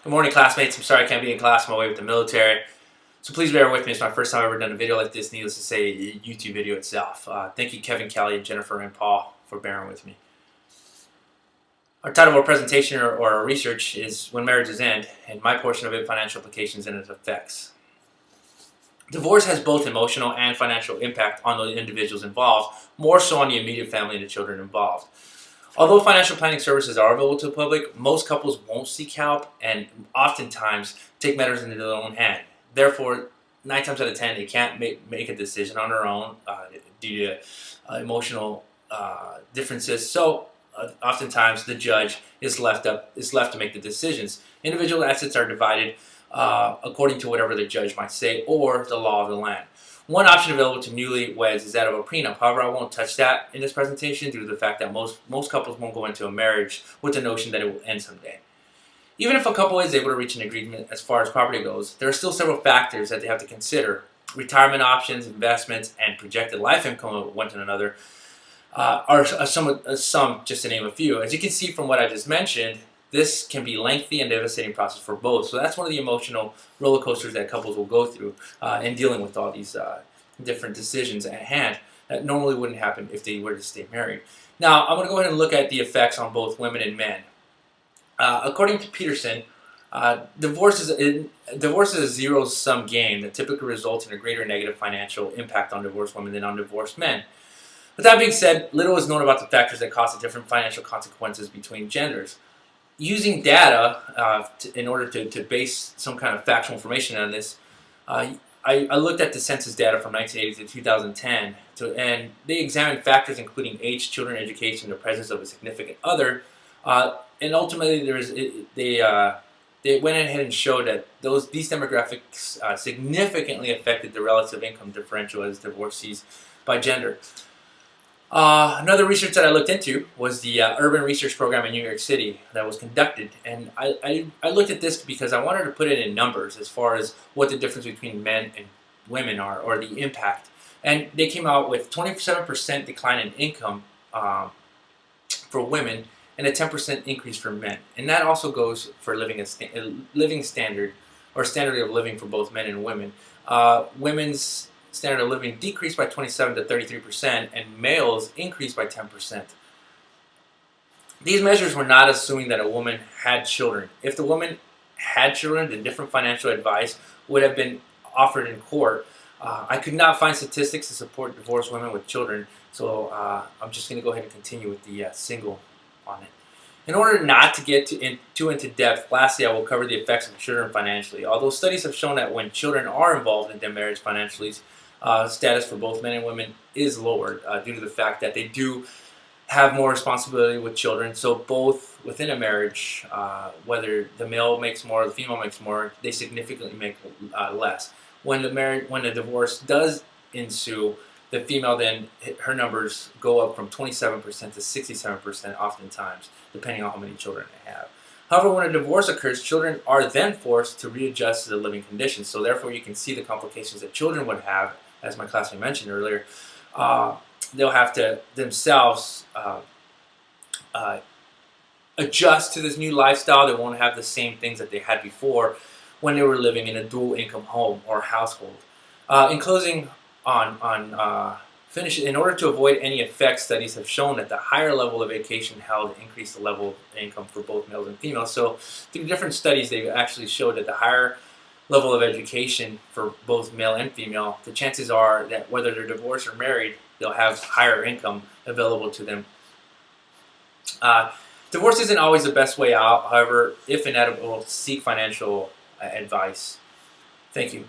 Good morning, classmates. I'm sorry I can't be in class. I'm away with the military. So please bear with me. It's my first time I've ever done a video like this. Needless to say, a YouTube video itself. Thank you, Kevin, Kelly, and Jennifer, and Paul for bearing with me. Our title of our presentation or our research is When Marriages End, and my portion of it, financial implications and its effects. Divorce has both emotional and financial impact on the individuals involved, more so on the immediate family and the children involved. Although financial planning services are available to the public, most couples won't seek help and oftentimes take matters into their own hand. Therefore, 9 times out of 10, they can't make a decision on their own due to emotional differences. So, oftentimes the judge is left to make the decisions. Individual assets are divided according to whatever the judge might say or the law of the land. One option available to newlyweds is that of a prenup. However, I won't touch that in this presentation due to the fact that most couples won't go into a marriage with the notion that it will end someday. Even if a couple is able to reach an agreement as far as property goes, there are still several factors that they have to consider. Retirement options, investments, and projected life income of one to another are some, just to name a few. As you can see from what I just mentioned, this can be a lengthy and devastating process for both. So that's one of the emotional roller coasters that couples will go through in dealing with all these different decisions at hand that normally wouldn't happen if they were to stay married. Now, I'm going to go ahead and look at the effects on both women and men. According to Peterson, divorce is a zero-sum game that typically results in a greater negative financial impact on divorced women than on divorced men. With that being said, little is known about the factors that cause the different financial consequences between genders. Using data in order to base some kind of factual information on this, I looked at the census data from 1980 to 2010, and they examined factors including age, children, education, the presence of a significant other, and ultimately they went ahead and showed that these demographics significantly affected the relative income differential as divorcees by gender. Another research that I looked into was the Urban Research Program in New York City that was conducted, and I looked at this because I wanted to put it in numbers as far as what the difference between men and women are, or the impact. And they came out with 27% decline in income for women and a 10% increase for men. And that also goes for living standard, or standard of living for both men and women. Women's standard of living decreased by 27 to 33%, and males increased by 10%. These measures were not assuming that a woman had children. If the woman had children, then different financial advice would have been offered in court. I could not find statistics to support divorced women with children, so I'm just going to go ahead and continue with the single on it. In order not to get too into depth, lastly, I will cover the effects of children financially. Although studies have shown that when children are involved in their marriage financially, status for both men and women is lowered due to the fact that they do have more responsibility with children. So both within a marriage, whether the male makes more or the female makes more, they significantly make less. When the divorce does ensue, the female then, her numbers go up from 27% to 67% oftentimes, depending on how many children they have. However, when a divorce occurs, children are then forced to readjust to the living conditions. So therefore, you can see the complications that children would have, as my classmate mentioned earlier. They'll have to themselves adjust to this new lifestyle. They won't have the same things that they had before when they were living in a dual income home or household. In closing, in order to avoid any effects, studies have shown that the higher level of vacation held increased the level of income for both males and females. So through different studies, they've actually showed that the higher level of education for both male and female, the chances are that whether they're divorced or married, they'll have higher income available to them. Divorce isn't always the best way out. However, if inevitable, seek financial advice. Thank you.